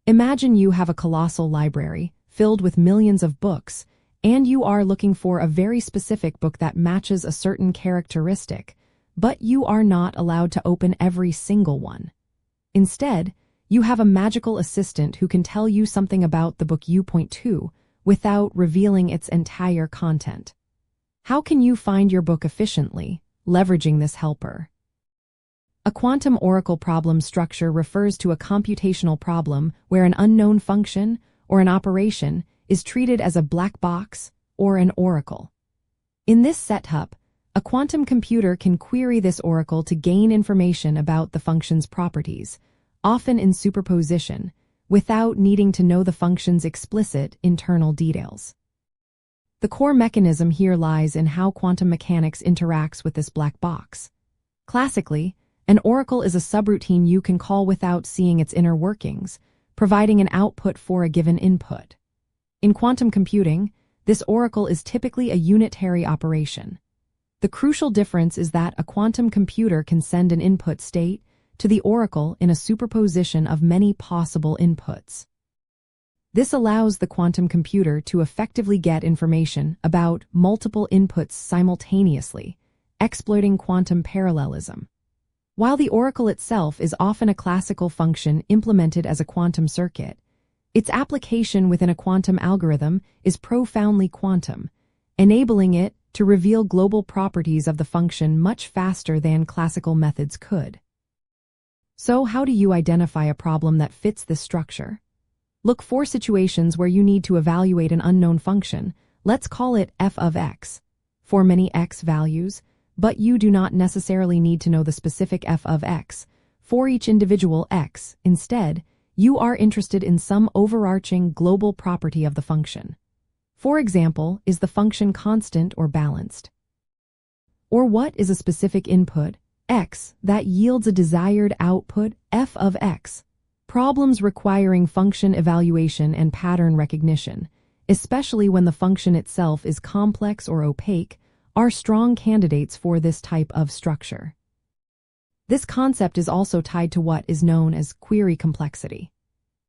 Imagine you have a colossal library filled with millions of books, and you are looking for a very specific book that matches a certain characteristic, but you are not allowed to open every single one. Instead, you have a magical assistant who can tell you something about the book you point to without revealing its entire content. How can you find your book efficiently, leveraging this helper? A quantum oracle problem structure refers to a computational problem where an unknown function or an operation is treated as a black box or an oracle. In this setup, a quantum computer can query this oracle to gain information about the function's properties, often in superposition, without needing to know the function's explicit internal details. The core mechanism here lies in how quantum mechanics interacts with this black box. Classically, an oracle is a subroutine you can call without seeing its inner workings, providing an output for a given input. In quantum computing, this oracle is typically a unitary operation. The crucial difference is that a quantum computer can send an input state to the oracle in a superposition of many possible inputs. This allows the quantum computer to effectively get information about multiple inputs simultaneously, exploiting quantum parallelism. While the oracle itself is often a classical function implemented as a quantum circuit, its application within a quantum algorithm is profoundly quantum, enabling it to reveal global properties of the function much faster than classical methods could. So, how do you identify a problem that fits this structure? Look for situations where you need to evaluate an unknown function, let's call it f of x, for many x values, but you do not necessarily need to know the specific f of x for each individual x. Instead, you are interested in some overarching global property of the function. For example, is the function constant or balanced? Or what is a specific input, x, that yields a desired output, f of x? Problems requiring function evaluation and pattern recognition, especially when the function itself is complex or opaque, are strong candidates for this type of structure. This concept is also tied to what is known as query complexity.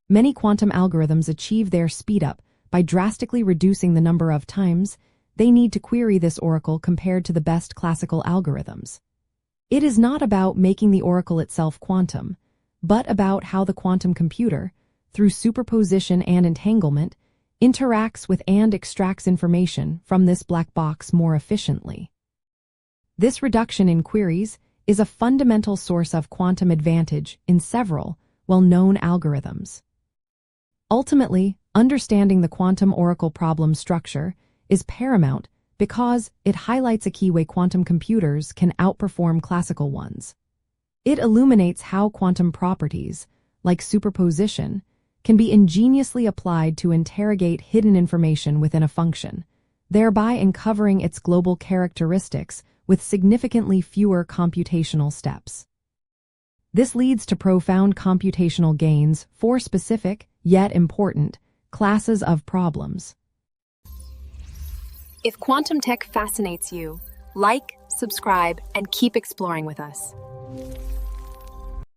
Many quantum algorithms achieve their speedup by drastically reducing the number of times they need to query this oracle compared to the best classical algorithms. It is not about making the oracle itself quantum, but about how the quantum computer, through superposition and entanglement, interacts with and extracts information from this black box more efficiently. This reduction in queries is a fundamental source of quantum advantage in several well-known algorithms. Ultimately, understanding the quantum oracle problem structure is paramount because it highlights a key way quantum computers can outperform classical ones. It illuminates how quantum properties, like superposition, can be ingeniously applied to interrogate hidden information within a function, thereby uncovering its global characteristics with significantly fewer computational steps. This leads to profound computational gains for specific, yet important, classes of problems. If quantum tech fascinates you, like, subscribe, and keep exploring with us.